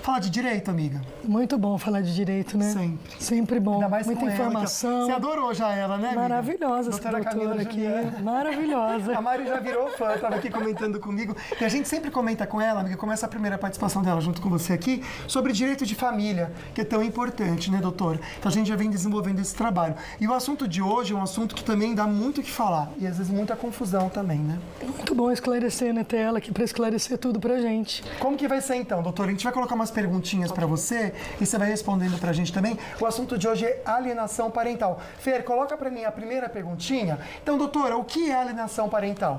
Falar de direito, amiga? Muito bom falar de direito, né? Sempre. Sempre bom. Ainda mais muita com informação. Ela, você adorou já ela, né, amiga? Maravilhosa essa Doutora doutora aqui. Maravilhosa. A Mari já virou fã, estava aqui comentando comigo. E a gente sempre comenta com ela, amiga, começa a primeira participação dela junto com você aqui, sobre direito de família, que é tão importante, né, doutora? Então a gente já vem desenvolvendo esse trabalho. E o assunto de hoje é um assunto que também dá muito o que falar. E às vezes muita confusão também, né? Muito bom esclarecer, né, ter ela aqui para esclarecer tudo pra gente. Como que vai ser então, doutora? A gente vai colocar umas perguntinhas para você e você vai respondendo pra gente também. O assunto de hoje é alienação parental. Fer, coloca pra mim a primeira perguntinha. Então, doutora, o que é alienação parental?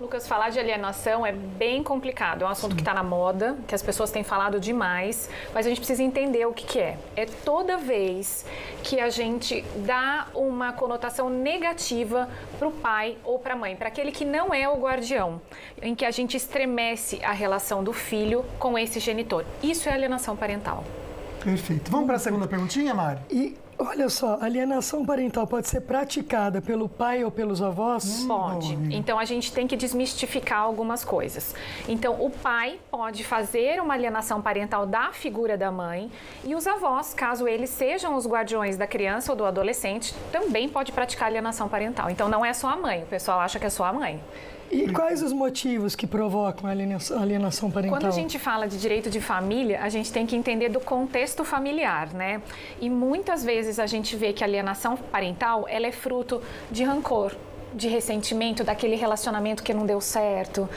Lucas, falar de alienação é bem complicado. É um assunto que está na moda, que as pessoas têm falado demais, mas a gente precisa entender o que é. É toda vez que a gente dá uma conotação negativa para o pai ou para a mãe, para aquele que não é o guardião, em que a gente estremece a relação do filho com esse genitor. Isso é alienação parental. Perfeito. Vamos para a segunda perguntinha, Mari? E olha só, alienação parental pode ser praticada pelo pai ou pelos avós? Pode. Então a gente tem que desmistificar algumas coisas. Então o pai pode fazer uma alienação parental da figura da mãe e os avós, caso eles sejam os guardiões da criança ou do adolescente, também pode praticar alienação parental. Então não é só a mãe, o pessoal acha que é só a mãe. E quais os motivos que provocam a alienação parental? Quando a gente fala de direito de família, a gente tem que entender do contexto familiar, né? E muitas vezes a gente vê que a alienação parental, ela é fruto de rancor, de ressentimento, daquele relacionamento que não deu certo,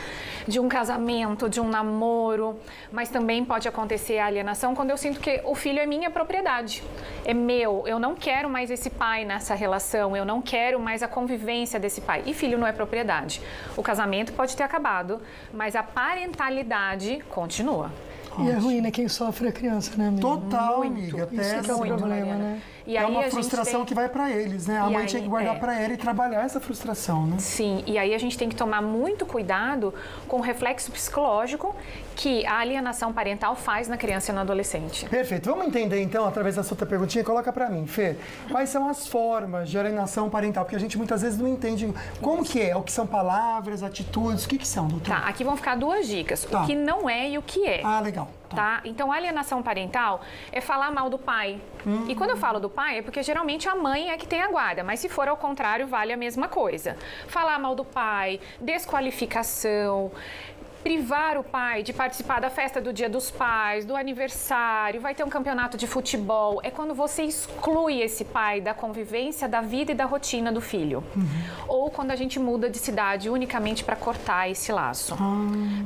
de um casamento, de um namoro, mas também pode acontecer a alienação quando eu sinto que o filho é minha propriedade, é meu, eu não quero mais esse pai nessa relação, eu não quero mais a convivência desse pai. E filho não é propriedade. O casamento pode ter acabado, mas a parentalidade continua. E é ruim, né? Quem sofre é a criança, né, amiga? Total, amiga. Isso que é o problema, né? E é aí uma frustração que vai para eles, né? A mãe tinha que guardar para ela e trabalhar essa frustração, né? Sim, e aí a gente tem que tomar muito cuidado com o reflexo psicológico que a alienação parental faz na criança e no adolescente. Perfeito. Vamos entender então, através da sua perguntinha, coloca para mim, Fê, quais são as formas de alienação parental? Porque a gente muitas vezes não entende como que é, o que são palavras, atitudes, o que são, doutor? Tá, aqui vão ficar duas dicas, o que não é e o que é. Ah, legal. Tá? Então, a alienação parental é falar mal do pai. E quando eu falo do pai, é porque geralmente a mãe é que tem a guarda, mas se for ao contrário, vale a mesma coisa. Falar mal do pai, desqualificação, privar o pai de participar da festa do Dia dos Pais, do aniversário, vai ter um campeonato de futebol. É quando você exclui esse pai da convivência, da vida e da rotina do filho. Ou quando a gente muda de cidade unicamente para cortar esse laço.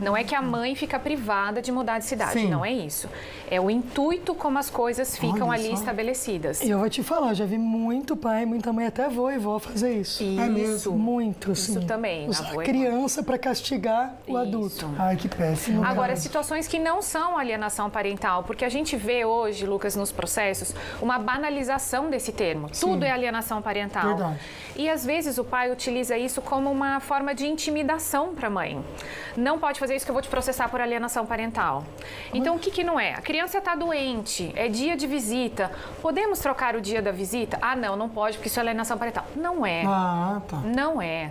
Não é que a mãe fica privada de mudar de cidade, não é isso. É o intuito como as coisas ficam ali estabelecidas. E eu vou te falar, já vi muito pai, muita mãe, até avô e vó fazer isso. Isso. Muito, sim. Isso também. Usar a criança para castigar o adulto. Ai, que péssimo. Agora, situações que não são alienação parental, porque a gente vê hoje, Lucas, nos processos, uma banalização desse termo. Tudo é alienação parental. Verdade. E às vezes o pai utiliza isso como uma forma de intimidação para a mãe. Não pode fazer isso que eu vou te processar por alienação parental. Então, o que não é? A criança está doente, é dia de visita. Podemos trocar o dia da visita? Ah, não pode, porque isso é alienação parental. Não é. Ah, tá. Não é.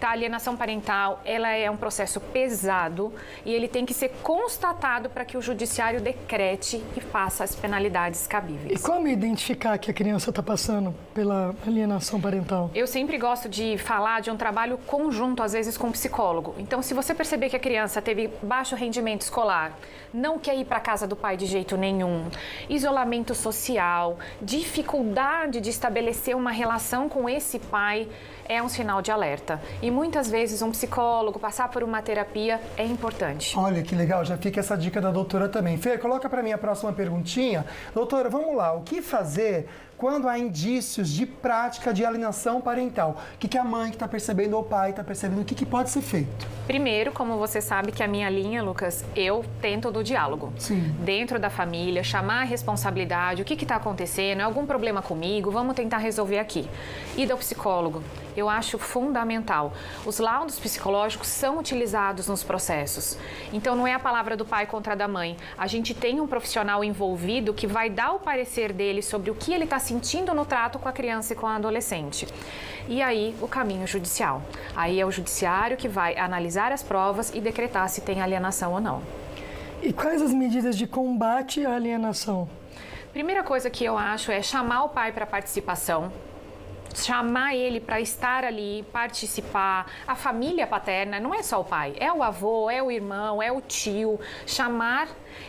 Tá, a alienação parental, ela é um processo pesado e ele tem que ser constatado para que o judiciário decrete e faça as penalidades cabíveis. E como identificar que a criança está passando pela alienação parental? Eu sempre gosto de falar de um trabalho conjunto, às vezes com o psicólogo. Então, se você perceber que a criança teve baixo rendimento escolar, não quer ir para a casa do pai de jeito nenhum, isolamento social, dificuldade de estabelecer uma relação com esse pai, é um sinal de alerta. E muitas vezes um psicólogo, passar por uma terapia é importante. Olha que legal, já fica essa dica da doutora também. Fê, coloca para mim a próxima perguntinha. Doutora, vamos lá, o que fazer quando há indícios de prática de alienação parental? O que a mãe que está percebendo ou o pai está percebendo? O que pode ser feito? Primeiro, como você sabe que a minha linha, Lucas, eu tento do diálogo. Sim. Dentro da família, chamar a responsabilidade, o que está acontecendo, é algum problema comigo, vamos tentar resolver aqui. Ir ao psicólogo, eu acho fundamental. Os laudos psicológicos são utilizados nos processos. Então, não é a palavra do pai contra a da mãe. A gente tem um profissional envolvido que vai dar o parecer dele sobre o que ele está sentindo no trato com a criança e com a adolescente. E aí, o caminho judicial. Aí é o judiciário que vai analisar as provas e decretar se tem alienação ou não. E quais as medidas de combate à alienação? Primeira coisa que eu acho é chamar o pai para participação. Chamar ele para estar ali, participar. A família paterna não é só o pai, é o avô, é o irmão, é o tio. Chamar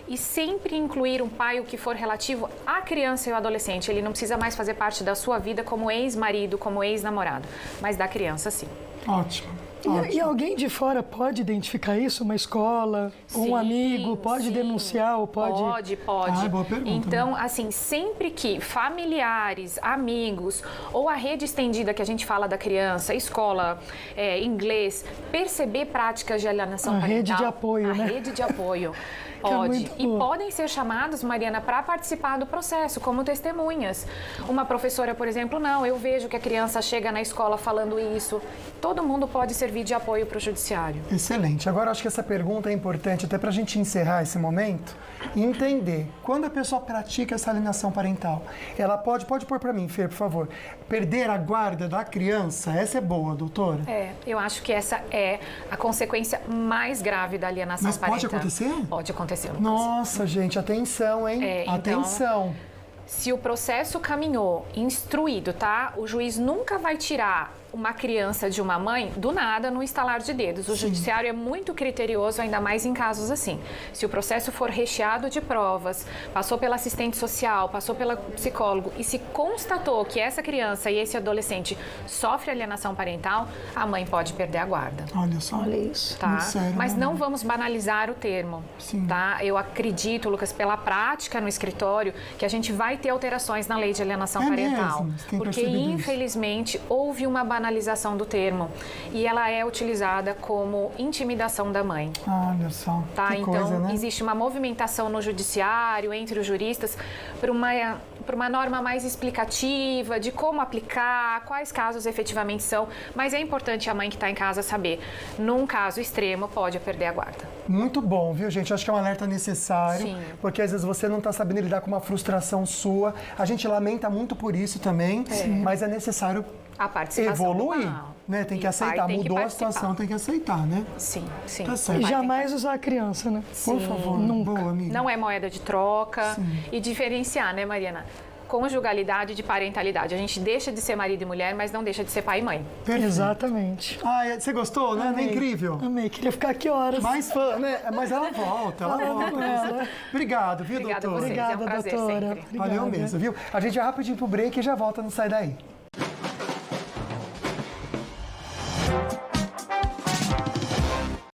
e sempre incluir um pai, o que for relativo à criança e ao adolescente. Ele não precisa mais fazer parte da sua vida como ex-marido, como ex-namorado, mas da criança, sim. Ótimo. E alguém de fora pode identificar isso? Uma escola, Sim, um amigo, pode denunciar ou pode... Pode. Ah, boa pergunta. Então, assim, sempre que familiares, amigos ou a rede estendida que a gente fala da criança, escola, inglês, perceber práticas de alienação A parental. rede de apoio, né? A rede de apoio. É Pode. muito E boa. podem ser chamados, Mariana, para participar do processo, como testemunhas. Uma professora, por exemplo, não, eu vejo que a criança chega na escola falando isso. Todo mundo pode servir de apoio para o judiciário. Excelente. Agora, acho que essa pergunta é importante até para a gente encerrar esse momento e entender. Quando a pessoa pratica essa alienação parental, ela pode pôr para mim, Fê, por favor, perder a guarda da criança? Essa é boa, doutora? Eu acho que essa é a consequência mais grave da alienação Mas parental. pode acontecer? Pode acontecer. Lucas. Nossa, gente, atenção, hein? Então, Atenção. se o processo caminhou instruído, tá? O juiz nunca vai tirar uma criança de uma mãe do nada no estalar de dedos. O judiciário é muito criterioso, ainda mais em casos assim. Se o processo for recheado de provas, passou pela assistente social, passou pelo psicólogo e se constatou que essa criança e esse adolescente sofre alienação parental, a mãe pode perder a guarda. Olha só. Olha isso. Tá? Muito sério, Mas né? não vamos banalizar o termo, Sim. tá? Eu acredito, Lucas, pela prática no escritório, que a gente vai ter alterações na lei de alienação É parental. mesmo? Você tem Porque, percebido isso? infelizmente, houve uma banalização do termo e ela é utilizada como intimidação da mãe. Olha só. Tá? Que Então, coisa, né? existe uma movimentação no judiciário, entre os juristas, por uma norma mais explicativa de como aplicar, quais casos efetivamente são, mas é importante a mãe que está em casa saber, num caso extremo, pode perder a guarda. Muito bom, viu, gente? Acho que é um alerta necessário, Sim. porque às vezes você não está sabendo lidar com uma frustração sua. A gente lamenta muito por isso também, mas é necessário A participação evoluir, do pai. né? Tem E que o pai aceitar. tem que Mudou a participar. situação, tem que aceitar, né? Sim, sim. Tá O certo. E pai tem jamais usar a criança, né? Por favor, Nunca. boa, amiga. Não é moeda de troca. Sim. E diferenciar, né, Mariana? Conjugalidade de parentalidade. A gente deixa de ser marido e mulher, mas não deixa de ser pai e mãe. Perfeito. Exatamente. Ah, você gostou, né? Não é Amei. incrível? Amei. Queria ficar aqui horas. Mais fã, né? Mas ela volta, ela volta. com ela. Obrigado, viu, Obrigada a doutora? vocês. É um Obrigada, prazer doutora. sempre. Valeu Obrigada. mesmo, viu? A gente vai rapidinho pro break e já volta no Sai Daí.